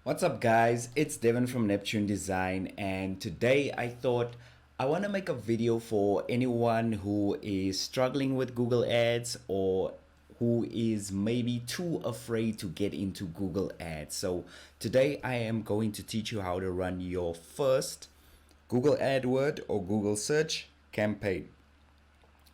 What's up, guys? It's Devin from Neptune Design, and today I thought I want to make a video for anyone who is struggling with Google Ads or who is maybe too afraid to get into Google Ads. So, today I am going to teach you how to run your first Google AdWord or Google search campaign.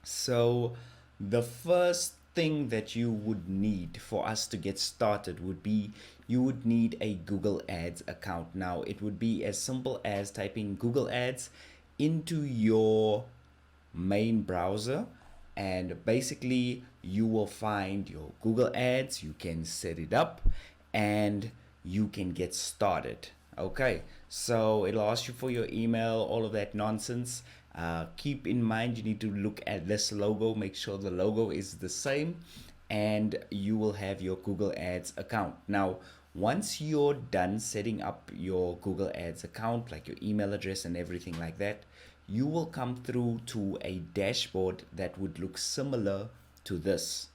So, the first thing that you would need for us to get started would be you would need a Google Ads account. Now, it would be as simple as typing Google Ads into your main browser, and basically you will find your Google Ads. You can set it up and you can get started. Okay, so it'll ask you for your email, all of that nonsense. Keep in mind you need to look at this logo, make sure the logo is the same, and you will have your Google Ads account. Now, once you're done setting up your Google Ads account, like your email address and everything like that, you will come through to a dashboard that would look similar to this.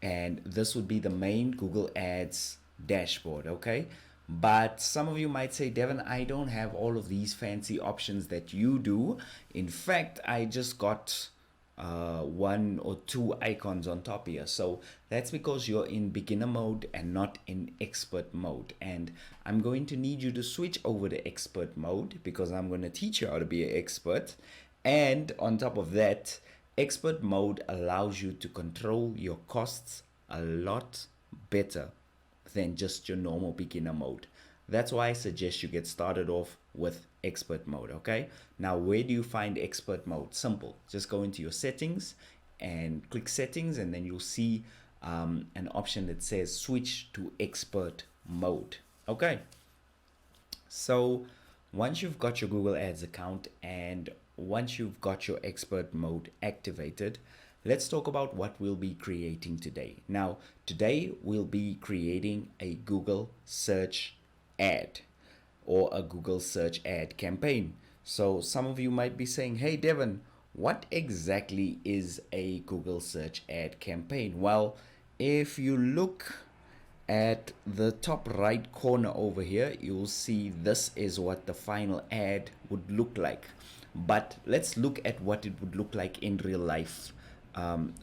And this would be the main Google Ads dashboard, okay? But some of you might say, Devin, I don't have all of these fancy options that you do. In fact, I just got one or two icons on top here. So that's because you're in beginner mode and not in expert mode. And I'm going to need you to switch over to expert mode because I'm going to teach you how to be an expert. And on top of that, expert mode allows you to control your costs a lot better than just your normal beginner mode. That's why I suggest you get started off with expert mode, okay? Now, where do you find expert mode? Simple. Just go into your settings and click settings, and then you'll see an option that says switch to expert mode, okay? So once you've got your Google Ads account and once you've got your expert mode activated, let's talk about what we'll be creating today. Now, today we'll be creating a Google search ad or a Google search ad campaign. So some of you might be saying, hey Devin, what exactly is a Google search ad campaign? Well, if you look at the top right corner over here, you'll see this is what the final ad would look like. But let's look at what it would look like in real life.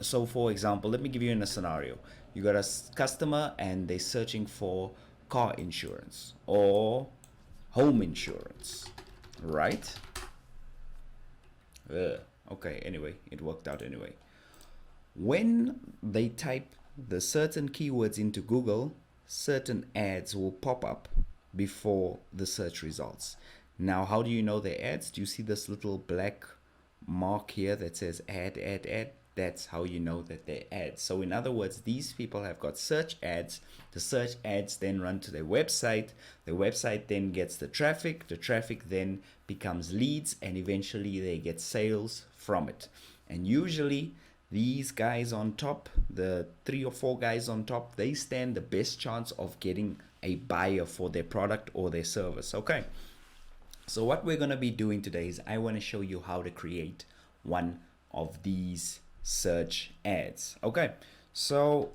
So for example, let me give you in a scenario. You got a customer and they're searching for car insurance or home insurance, right? Okay, anyway, it worked out anyway. When they type the certain keywords into Google, certain ads will pop up before the search results. Now, how do you know they're ads? Do you see this little black mark here that says ad, ad, ad? That's how you know that they're ads. So in other words, these people have got search ads. The search ads then run to their website. The website then gets the traffic. The traffic then becomes leads, and eventually they get sales from it. And usually these guys on top, the 3 or 4 guys on top, they stand the best chance of getting a buyer for their product or their service. Okay. So what we're going to be doing today is I want to show you how to create one of these search ads. Okay, so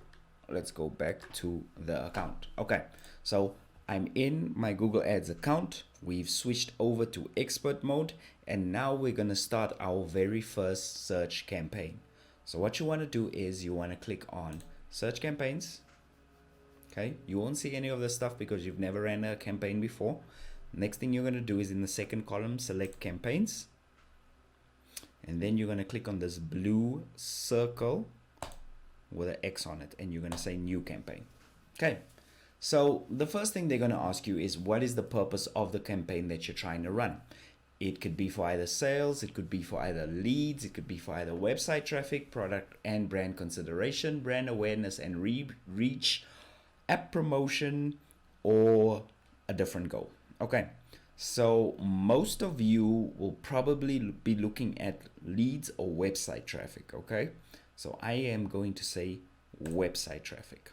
let's go back to the account. Okay, so I'm in my Google Ads account. We've switched over to expert mode, and now we're going to start our very first search campaign. So what you want to do is you want to click on search campaigns. Okay, you won't see any of this stuff because you've never ran a campaign before. Next thing you're going to do is in the second column, select campaigns. And then you're going to click on this blue circle with an X on it. And you're going to say new campaign. Okay. So the first thing they're going to ask you is what is the purpose of the campaign that you're trying to run? It could be for either sales. It could be for either leads. It could be for either website traffic, product and brand consideration, brand awareness and reach, app promotion, or a different goal. Okay, so most of you will probably be looking at leads or website traffic, okay? So I am going to say website traffic.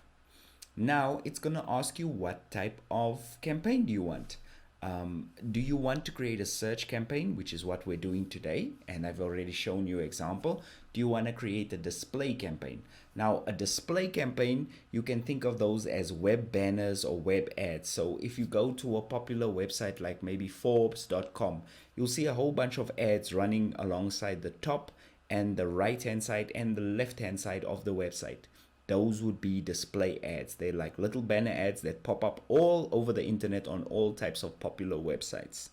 Now it's going to ask you what type of campaign do you want. Do you want to create a search campaign, which is what we're doing today? And I've already shown you an example. Do you want to create a display campaign? Now, a display campaign, you can think of those as web banners or web ads. So if you go to a popular website like maybe Forbes.com, you'll see a whole bunch of ads running alongside the top and the right hand side and the left hand side of the website. Those would be display ads. They're like little banner ads that pop up all over the internet on all types of popular websites.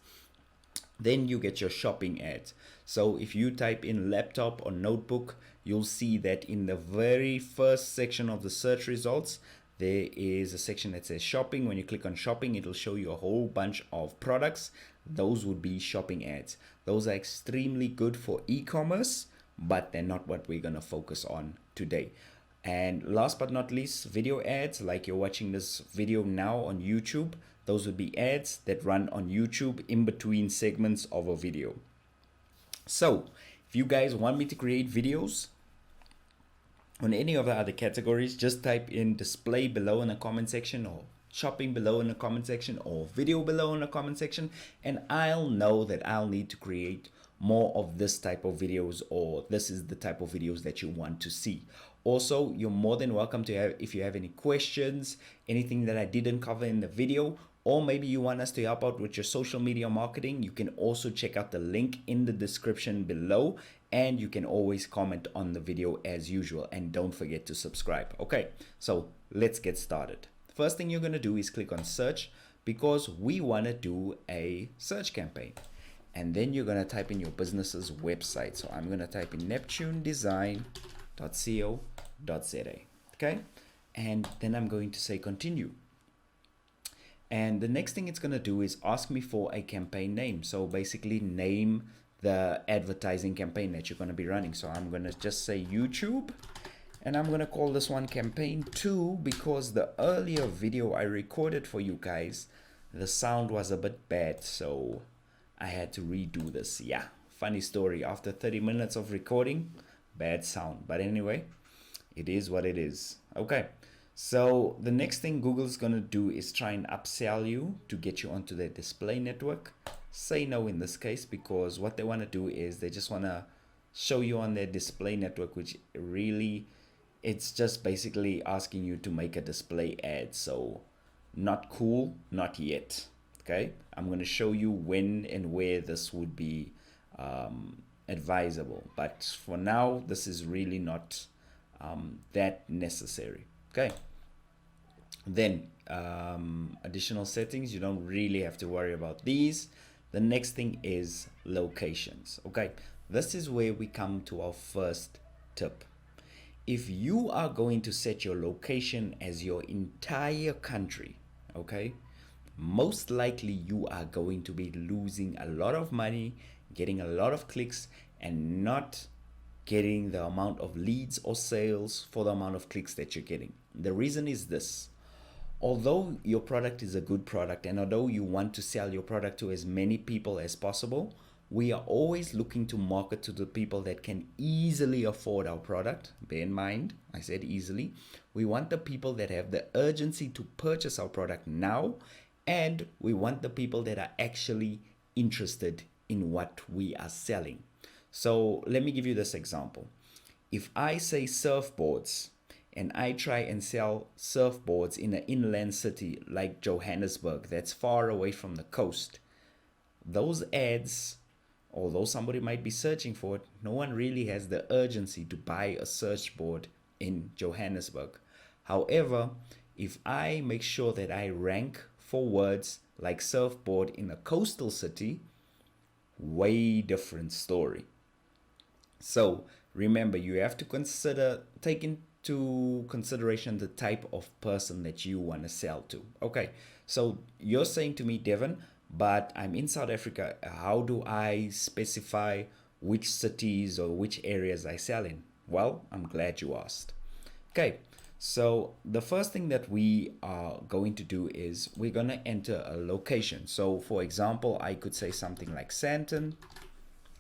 Then you get your shopping ads. So if you type in laptop or notebook, you'll see that in the very first section of the search results, there is a section that says shopping. When you click on shopping, it'll show you a whole bunch of products. Those would be shopping ads. Those are extremely good for e-commerce, but they're not what we're going to focus on today. And last but not least, video ads, like you're watching this video now on YouTube. Those would be ads that run on YouTube in between segments of a video. So if you guys want me to create videos on any of the other categories, just type in display below in the comment section, or shopping below in the comment section, or video below in the comment section, and I'll know that I'll need to create more of this type of videos, or this is the type of videos that you want to see. Also, you're more than welcome to have, if you have any questions, anything that I didn't cover in the video, or maybe you want us to help out with your social media marketing, you can also check out the link in the description below, and you can always comment on the video as usual, and don't forget to subscribe. Okay, so let's get started. First thing you're going to do is click on search, because we want to do a search campaign. And then you're going to type in your business's website. So I'm going to type in neptunedesign.co.za. Okay, and then I'm going to say continue. And the next thing it's going to do is ask me for a campaign name. So basically name the advertising campaign that you're going to be running. So I'm going to just say YouTube, and I'm going to call this one campaign 2, because the earlier video I recorded for you guys, the sound was a bit bad, so I had to redo this. Yeah, funny story. After 30 minutes of recording, bad sound. But anyway, it is what it is. Okay, so the next thing Google's going to do is try and upsell you to get you onto their display network. Say no in this case, because what they want to do is they just want to show you on their display network, which really, it's just basically asking you to make a display ad. So not cool, not yet. Okay, I'm going to show you when and where this would be advisable, but for now this is really not that necessary. Okay, then additional settings, you don't really have to worry about these. The next thing is locations. Okay, this is where we come to our first tip. If you are going to set your location as your entire country, okay, most likely you are going to be losing a lot of money, getting a lot of clicks, and not getting the amount of leads or sales for the amount of clicks that you're getting. The reason is this: although your product is a good product, and although you want to sell your product to as many people as possible, we are always looking to market to the people that can easily afford our product. Bear in mind, I said easily. We want the people that have the urgency to purchase our product now, and we want the people that are actually interested in what we are selling. So let me give you this example. If I say surfboards, and I try and sell surfboards in an inland city like Johannesburg that's far away from the coast, those ads, although somebody might be searching for it, no one really has the urgency to buy a surfboard in Johannesburg. However, if I make sure that I rank for words like surfboard in a coastal city, way different story. So remember, you have to take into consideration the type of person that you want to sell to. Okay, so you're saying to me, Devon, but I'm in South Africa. How do I specify which cities or which areas I sell in? Well, I'm glad you asked. Okay, so the first thing that we are going to do is we're going to enter a location. So for example, I could say something like Sandton,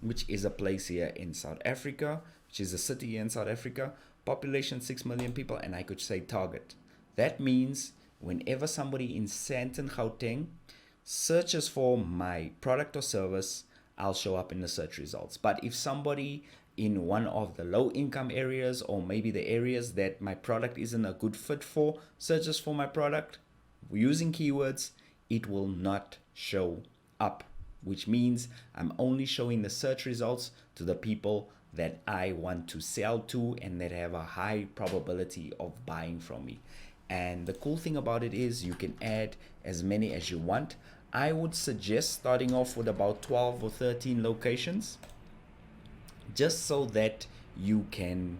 which is a place here in South Africa, which is a city here in South Africa, population 6 million people, and I could say target. That means whenever somebody in Sandton, Gauteng searches for my product or service, I'll show up in the search results. But if somebody in one of the low income areas, or maybe the areas that my product isn't a good fit for, searches for my product using keywords, it will not show up, which means I'm only showing the search results to the people that I want to sell to and that have a high probability of buying from me. And the cool thing about it is you can add as many as you want. I would suggest starting off with about 12 or 13 locations, just so that you can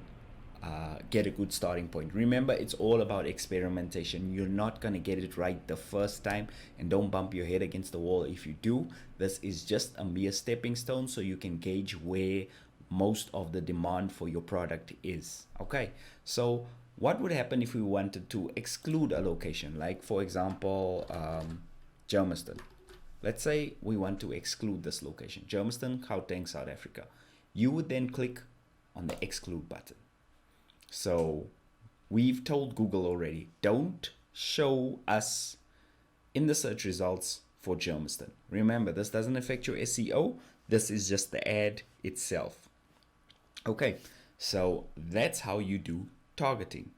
get a good starting point. Remember, it's all about experimentation. You're not going to get it right the first time, and don't bump your head against the wall if you do. This is just a mere stepping stone so you can gauge where most of the demand for your product is. Okay, so what would happen if we wanted to exclude a location, like for example Germiston? Let's say we want to exclude this location, Germiston, Gauteng, South Africa. You would then click on the exclude button. So we've told Google already, don't show us in the search results for Germiston. Remember, this doesn't affect your SEO. This is just the ad itself. Okay, so that's how you do targeting.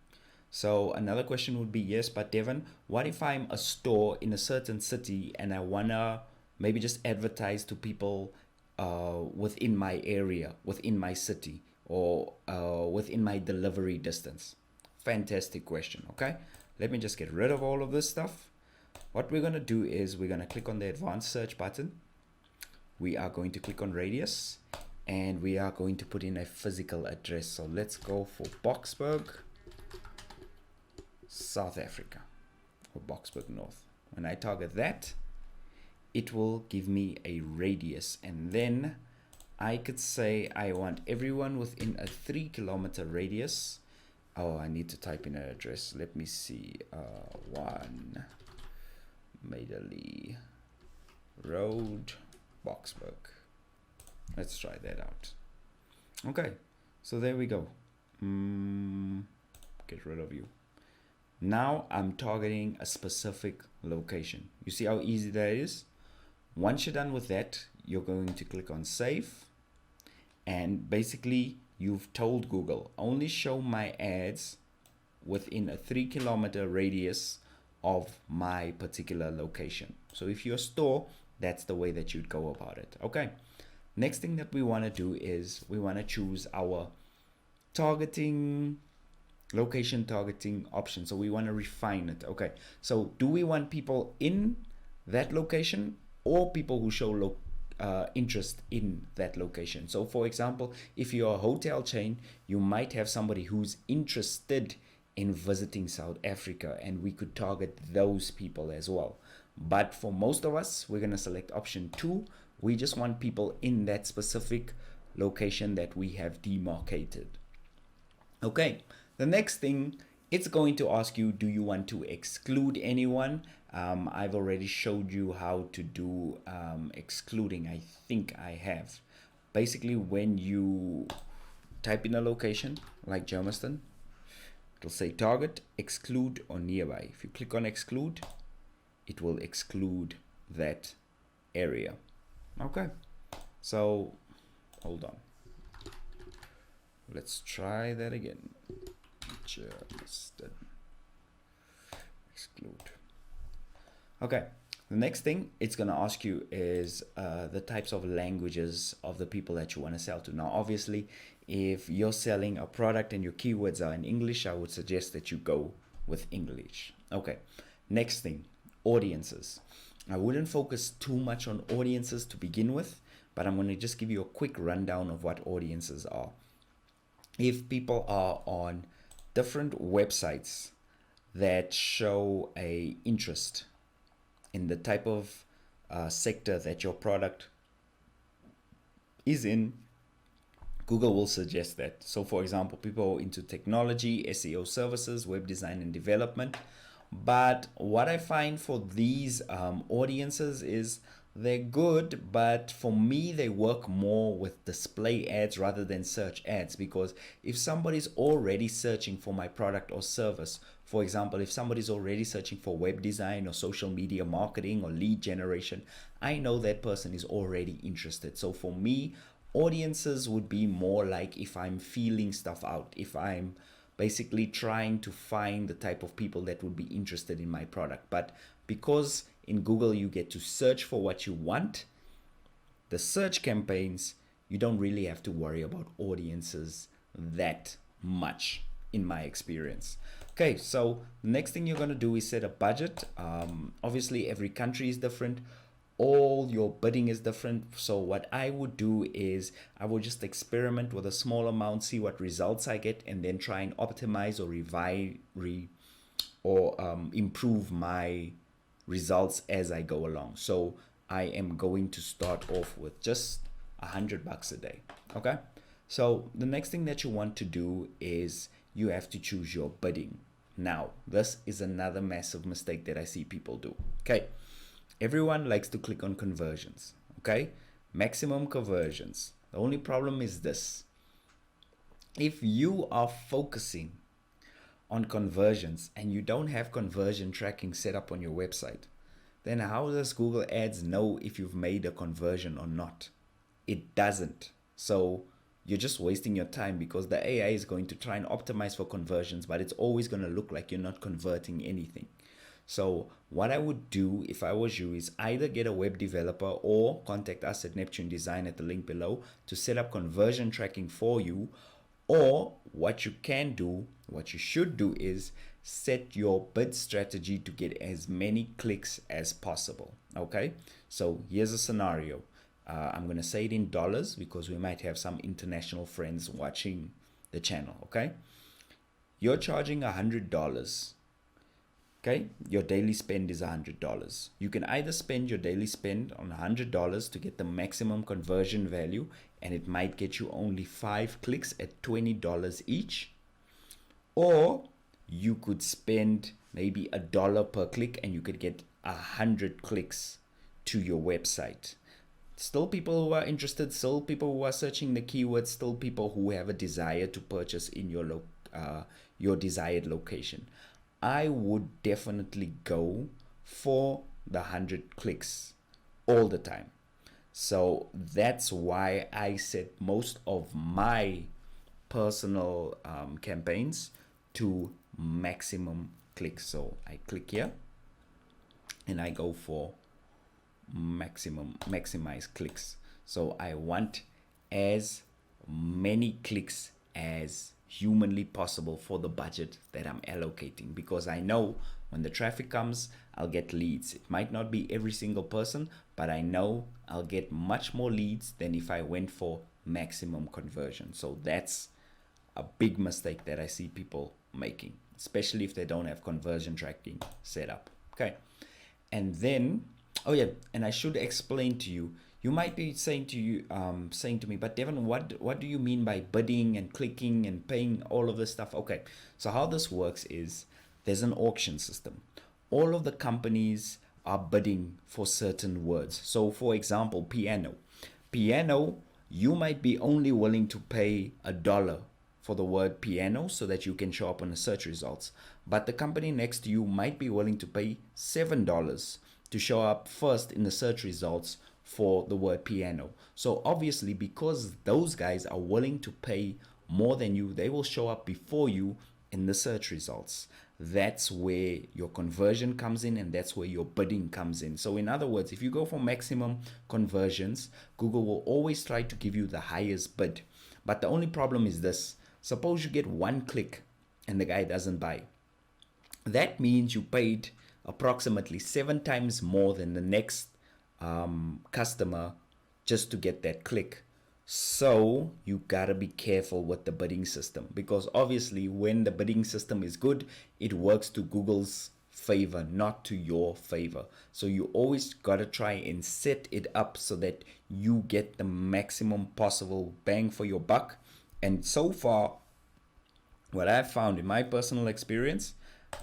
So another question would be, yes, but Devon, what if I'm a store in a certain city and I wanna maybe just advertise to people within my area, within my city, or within my delivery distance? Fantastic question. Okay, let me just get rid of all of this stuff. What we're going to do is we're going to click on the advanced search button. We are going to click on radius, and we are going to put in a physical address. So let's go for Boksburg, South Africa, or Boksburg North. When I target that, it will give me a radius, and then I could say I want everyone within a 3-kilometer radius. Oh, I need to type in an address. Let me see. 1 Madeley Road, Boksburg. Let's try that out. Okay, so there we go. Get rid of you. Now I'm targeting a specific location. You see how easy that is? Once you're done with that, you're going to click on save. And basically, you've told Google, only show my ads within a 3-kilometer radius of my particular location. So if you're a store, that's the way that you'd go about it. Okay. Next thing that we want to do is we want to choose our targeting, location targeting option. So we want to refine it. Okay. So do we want people in that location or people who show interest in that location? So for example, if you're a hotel chain, you might have somebody who's interested in visiting South Africa, and we could target those people as well. But for most of us, we're going to select option 2. We just want people in that specific location that we have demarcated. Okay, the next thing, it's going to ask you, do you want to exclude anyone? I've already showed you how to do excluding. I think I have. Basically, when you type in a location like Germiston, it'll say target, exclude, or nearby. If you click on exclude, it will exclude that area. Okay, so hold on. Let's try that again. Germiston. Exclude. Okay, the next thing it's going to ask you is the types of languages of the people that you want to sell to. Now, obviously, if you're selling a product and your keywords are in English, I would suggest that you go with English. Okay, next thing, audiences. I wouldn't focus too much on audiences to begin with, but I'm going to just give you a quick rundown of what audiences are. If people are on different websites that show a interest in the type of sector that your product is in, Google will suggest that. So for example, people into technology, SEO services, web design and development. But what I find for these audiences is they're good, but for me, they work more with display ads rather than search ads, because if somebody's already searching for my product or service For example, if somebody's already searching for web design or social media marketing or lead generation, I know that person is already interested. So for me, audiences would be more like if I'm feeling stuff out, if I'm basically trying to find the type of people that would be interested in my product. But because in Google you get to search for what you want, the search campaigns, you don't really have to worry about audiences that much, in my experience. Okay, so the next thing you're going to do is set a budget. Obviously, every country is different. All your bidding is different. So what I would do is I will just experiment with a small amount, see what results I get, and then try and optimize or improve my results as I go along. So I am going to start off with just $100 a day. Okay. So the next thing that you want to do is you have to choose your bidding. Now, this is another massive mistake that I see people do. Okay. Everyone likes to click on conversions. Okay. Maximum conversions. The only problem is this. If you are focusing on conversions and you don't have conversion tracking set up on your website, then how does Google Ads know if you've made a conversion or not? It doesn't. So you're just wasting your time because the AI is going to try and optimize for conversions, but it's always going to look like you're not converting anything. So what I would do if I was you is either get a web developer or contact us at Neptune Design at the link below to set up conversion tracking for you. Or what you can do, what you should do is set your bid strategy to get as many clicks as possible. Okay, so here's a scenario. I'm going to say it in dollars because we might have some international friends watching the channel. Okay, you're charging $100. Okay, your daily spend is $100. You can either spend your daily spend on $100 to get the maximum conversion value, and it might get you only 5 clicks at $20 each, or you could spend maybe $1 per click and you could get 100 clicks to your website. Still people who are interested, still people who are searching the keywords, still people who have a desire to purchase in your desired location. I would definitely go for the 100 clicks all the time. So that's why I set most of my personal campaigns to maximum clicks. So I click here and I go for maximize clicks. So I want as many clicks as humanly possible for the budget that I'm allocating, because I know when the traffic comes, I'll get leads. It might not be every single person, but I know I'll get much more leads than if I went for maximum conversion. So that's a big mistake that I see people making, especially if they don't have conversion tracking set up. Okay. And then, oh yeah, and I should explain to you, you might be saying to me, but Devin, what do you mean by bidding and clicking and paying all of this stuff? Okay, so how this works is there's an auction system. All of the companies are bidding for certain words. So for example, piano, you might be only willing to pay $1 for the word piano so that you can show up on the search results. But the company next to you might be willing to pay $7 to show up first in the search results for the word piano. So obviously, because those guys are willing to pay more than you, they will show up before you in the search results. That's where your conversion comes in, and that's where your bidding comes in. So in other words, if you go for maximum conversions, Google will always try to give you the highest bid. But the only problem is this: suppose you get 1 click and the guy doesn't buy. That means you paid approximately 7 times more than the next customer just to get that click. So you gotta be careful with the bidding system, because obviously when the bidding system is good, it works to Google's favor, not to your favor. So you always gotta try and set it up so that you get the maximum possible bang for your buck. And so far, what I've found in my personal experience,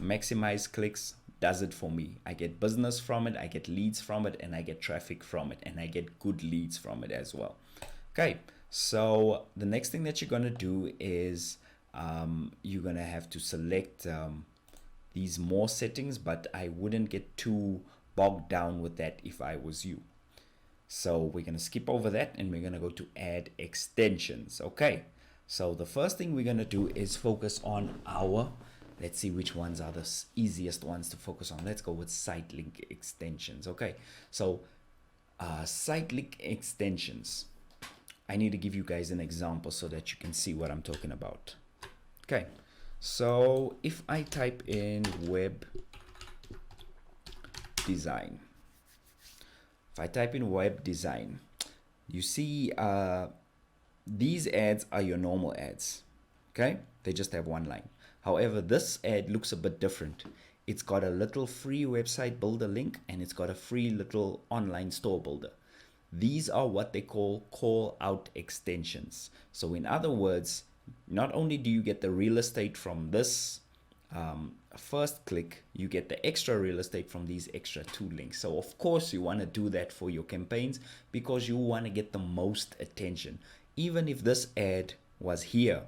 maximize clicks does it for me. I get business from it, I get leads from it, and I get traffic from it, and I get good leads from it as well. Okay, so the next thing that you're gonna do is you're gonna have to select these more settings, but I wouldn't get too bogged down with that if I was you. So we're going to skip over that and we're going to go to add extensions. Okay, so the first thing we're going to do is focus on our, let's see which ones are the easiest ones to focus on. Let's go with site link extensions. Okay, so site link extensions. I need to give you guys an example so that you can see what I'm talking about. Okay, so if I type in web design, if I type in web design, you see these ads are your normal ads. Okay, they just have one line. However, this ad looks a bit different. It's got a little free website builder link and it's got a free little online store builder. These are what they call out extensions. So in other words, not only do you get the real estate from this first click, you get the extra real estate from these extra 2 links. So of course you want to do that for your campaigns because you want to get the most attention. Even if this ad was here,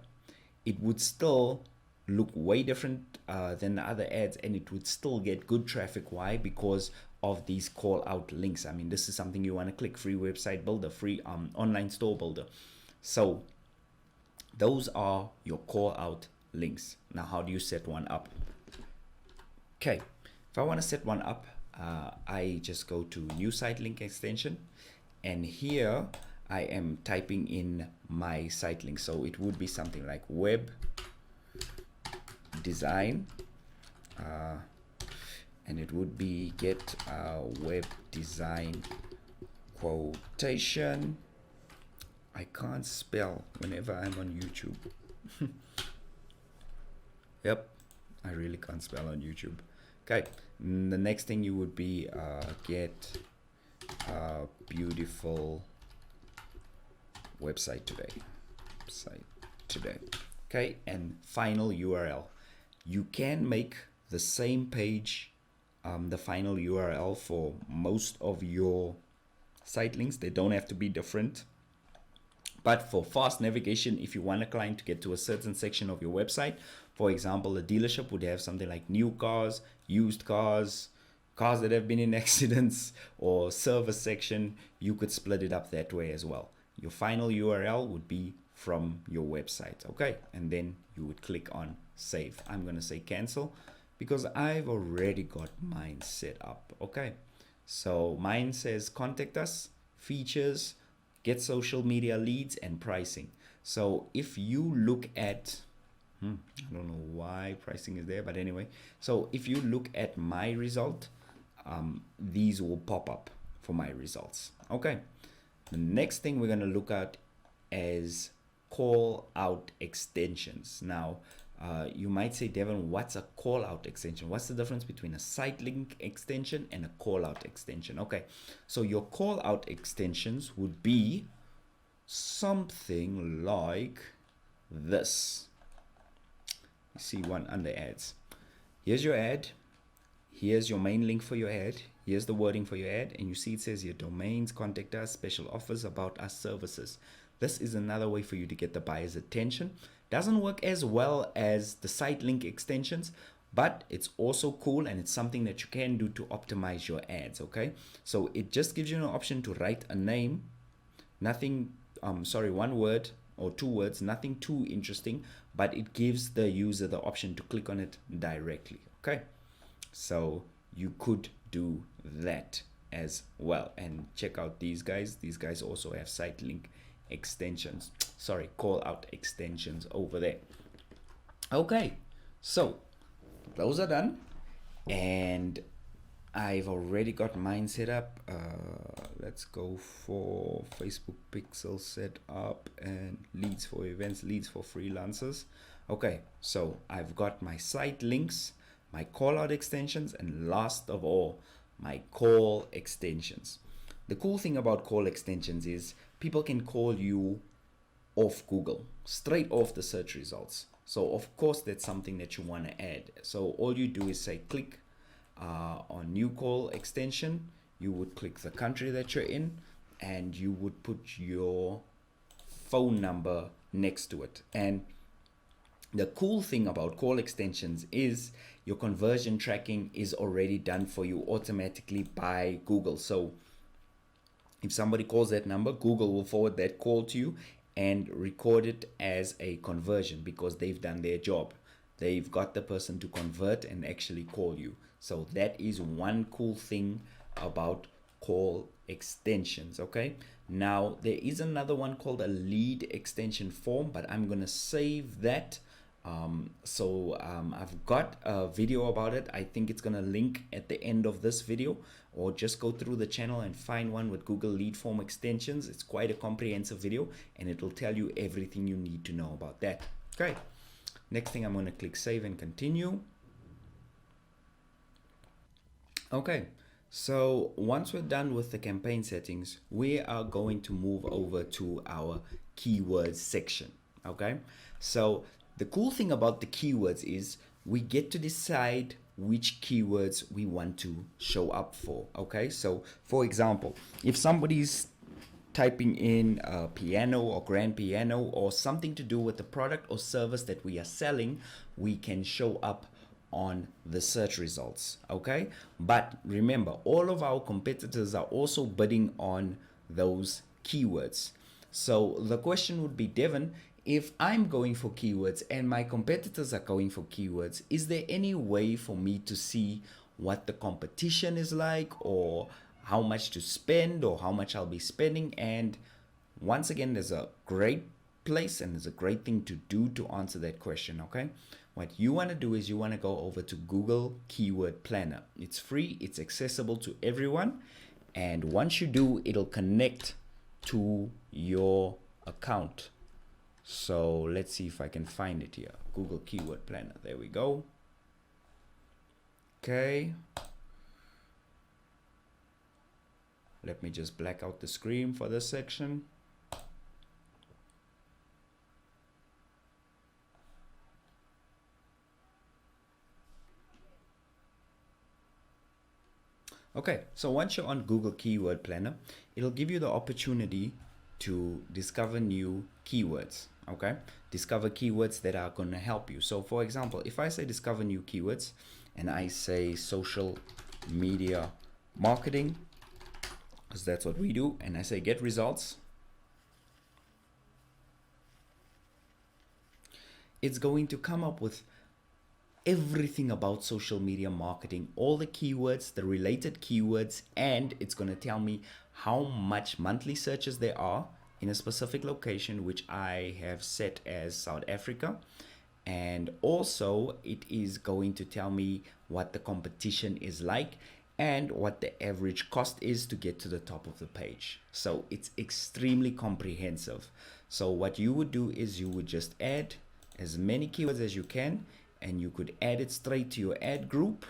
it would still look way different than the other ads, and it would still get good traffic. Why? Because of these call out links. I mean, this is something you want to click: free website builder, free online store builder. So those are your call out links. Now, how do you set one up? Okay, if I want to set one up, I just go to new site link extension, and here I am typing in my site link. So it would be something like web design, and it would be get web design quotation. I can't spell whenever I'm on YouTube. Yep, I really can't spell on YouTube. Okay, the next thing you would be get a beautiful website today. Okay, and final URL. You can make the same page the final URL for most of your site links. They don't have to be different. But for fast navigation, if you want a client to get to a certain section of your website, for example, a dealership would have something like new cars, used cars, cars that have been in accidents, or service section, you could split it up that way as well. Your final URL would be from your website. Okay, and then you would click on save. I'm going to say cancel because I've already got mine set up. Okay, so mine says contact us, features, get social media leads, and pricing. So if you look at, I don't know why pricing is there, but anyway, so if you look at my result, these will pop up for my results. Okay, the next thing we're going to look at is call out extensions. Now, you might say, Devin, what's a call out extension? What's the difference between a site link extension and a call out extension? Okay, so your call out extensions would be something like this. You see one under ads. Here's your ad. Here's your main link for your ad. Here's the wording for your ad. And you see it says your domains, contact us, special offers, about us, services. This is another way for you to get the buyer's attention. Doesn't work as well as the site link extensions, but it's also cool, and it's something that you can do to optimize your ads. Okay, so it just gives you an option to write a name, nothing, one word or 2 words, nothing too interesting, but it gives the user the option to click on it directly. Okay, so you could do that as well. And check out these guys. These guys also have site link extensions, call out extensions over there. Okay, so those are done, and I've already got mine set up. Let's go for Facebook pixel set up and leads for events, leads for freelancers. Okay, so I've got my site links, my call out extensions, and last of all, my call extensions. The cool thing about call extensions is people can call you off Google, straight off the search results. So of course that's something that you want to add. So all you do is say click on new call extension. You would click the country that you're in, and you would put your phone number next to it. And The cool thing about call extensions is your conversion tracking is already done for you automatically by Google. So if somebody calls that number, Google will forward that call to you and record it as a conversion because they've done their job. They've got the person to convert and actually call you. So that is one cool thing about call extensions. Okay, now there is another one called a lead extension form, but I'm gonna save that. I've got a video about it. I think it's gonna link at the end of this video, or just go through the channel and find one with Google lead form extensions. It's quite a comprehensive video and it will tell you everything you need to know about that. Okay, next thing, I'm going to click save and continue. Okay, so once we're done with the campaign settings, we are going to move over to our keywords section. Okay, so the cool thing about the keywords is we get to decide which keywords we want to show up for. Okay, so for example, if somebody's typing in piano or grand piano or something to do with the product or service that we are selling, we can show up on the search results. Okay, but remember, all of our competitors are also bidding on those keywords. So the question would be, Devin, if I'm going for keywords and my competitors are going for keywords, is there any way for me to see what the competition is like, or how much to spend, or how much I'll be spending? And once again, there's a great place and there's a great thing to do to answer that question. Okay, what you want to do is you want to go over to Google Keyword Planner. It's free, it's accessible to everyone, and once you do, it'll connect to your account. So let's see if I can find it here. Google Keyword Planner. There we go. Okay. Let me just black out the screen for this section. Okay, so once you're on Google Keyword Planner, it'll give you the opportunity to discover new keywords. Okay, discover keywords that are going to help you. So for example, if I say discover new keywords and I say social media marketing, because that's what we do, and I say get results, it's going to come up with everything about social media marketing, all the keywords, the related keywords, and it's going to tell me how much monthly searches there are in a specific location, which I have set as South Africa. And also it is going to tell me what the competition is like and what the average cost is to get to the top of the page. So it's extremely comprehensive. So what you would do is you would just add as many keywords as you can, and you could add it straight to your ad group,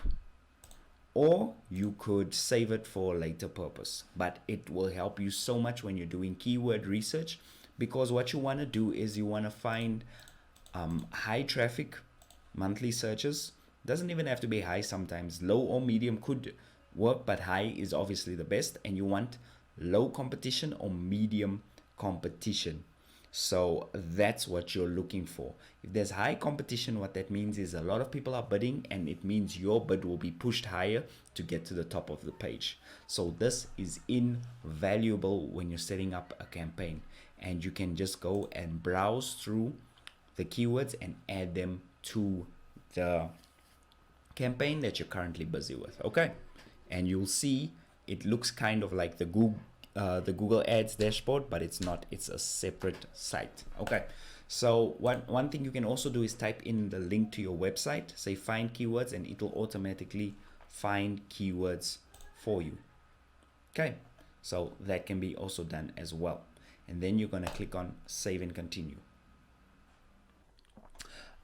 or you could save it for a later purpose. But it will help you so much when you're doing keyword research, because what you want to do is you want to find high traffic monthly searches. Doesn't even have to be high, sometimes low or medium could work, but high is obviously the best. And you want low competition or medium competition. So that's what you're looking for. If there's high competition, what that means is a lot of people are bidding, and it means your bid will be pushed higher to get to the top of the page. So this is invaluable when you're setting up a campaign, and you can just go and browse through the keywords and add them to the campaign that you're currently busy with. Okay, and you'll see it looks kind of like the Google Ads dashboard, but it's not. It's a separate site. Okay, so one thing you can also do is type in the link to your website, say find keywords, and it'll automatically find keywords for you. Okay, so that can be also done as well. And then you're going to click on save and continue.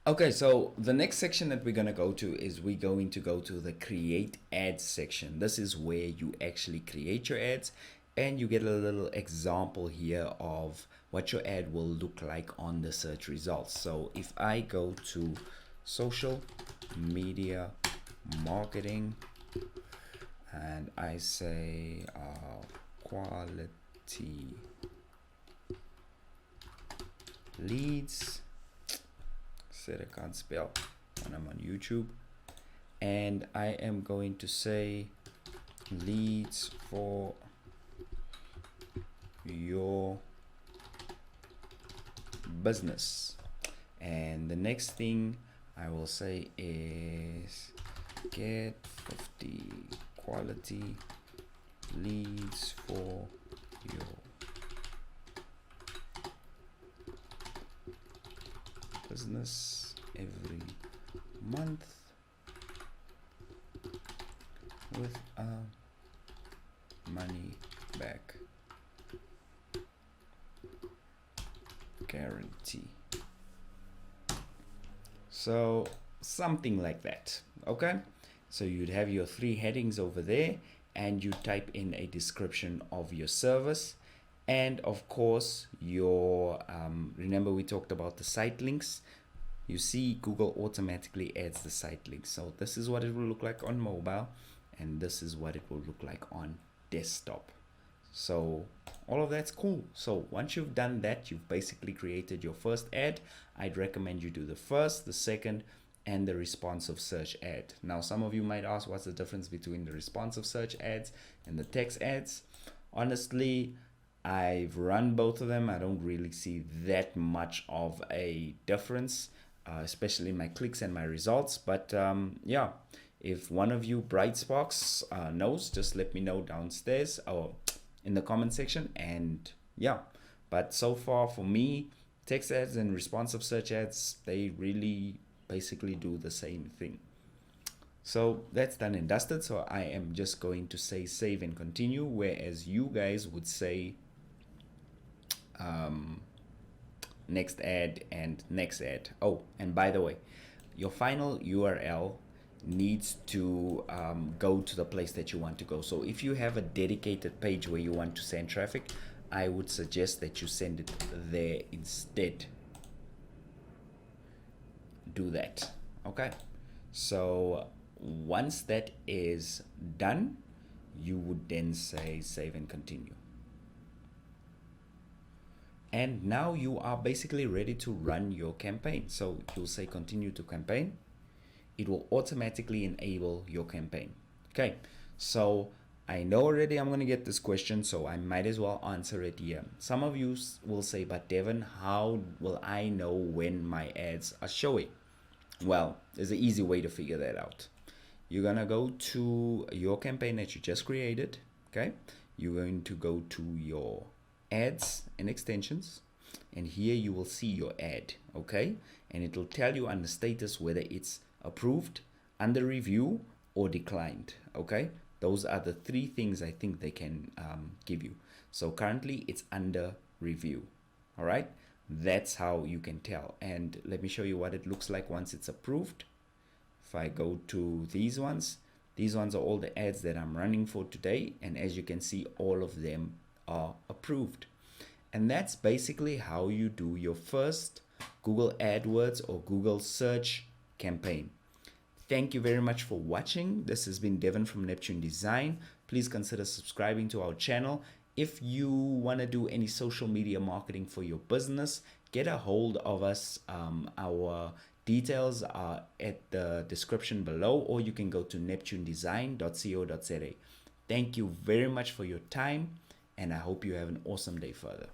Okay, so the next section that we're going to go to is we're going to go to the create ads section. This is where you actually create your ads, and you get a little example here of what your ad will look like on the search results. So if I go to social media marketing and I say quality said I can't spell when I'm on YouTube. And I am going to say leads for your business. And the next thing I will say is get 50 quality leads for your business every month with a money back guarantee. So something like that. Okay, so you'd have your 3 headings over there, and you type in a description of your service, and of course your remember we talked about the site links. You see Google automatically adds the site links. So this is what it will look like on mobile, and this is what it will look like on desktop. So all of that's cool. So once you've done that, you've basically created your first ad. I'd recommend you do the first, the second, and the responsive search ad. Now, some of you might ask, what's the difference between the responsive search ads and the text ads? Honestly, I've run both of them. I don't really see that much of a difference, especially in my clicks and my results. But yeah, if one of you bright sparks knows, just let me know downstairs or in the comment section. And yeah, but so far for me, text ads and responsive search ads, they really basically do the same thing. So that's done and dusted. So I am just going to say save and continue, whereas you guys would say next ad and next ad. Oh, and by the way, your final URL needs to go to the place that you want to go. So if you have a dedicated page where you want to send traffic, I would suggest that you send it there instead. Do that. Okay, so once that is done, you would then say save and continue. And now you are basically ready to run your campaign. So you'll say continue to campaign. It will automatically enable your campaign. Okay, so I know already I'm going to get this question, so I might as well answer it here. Some of you will say, but Devin, how will I know when my ads are showing? Well, there's an easy way to figure that out. You're going to go to your campaign that you just created. Okay, you're going to go to your ads and extensions, and here you will see your ad. Okay, and it will tell you under status whether it's approved, under review, or declined. Okay, those are the 3 things I think they can give you. So currently it's under review. All right, that's how you can tell. And let me show you what it looks like once it's approved. If I go to these ones are all the ads that I'm running for today, and as you can see, all of them are approved. And that's basically how you do your first Google AdWords or Google search campaign. Thank you very much for watching. This has been Devin from Neptune Design. Please consider subscribing to our channel. If you want to do any social media marketing for your business, get a hold of us. Our details are at the description below, or you can go to neptunedesign.co.za. Thank you very much for your time, and I hope you have an awesome day further.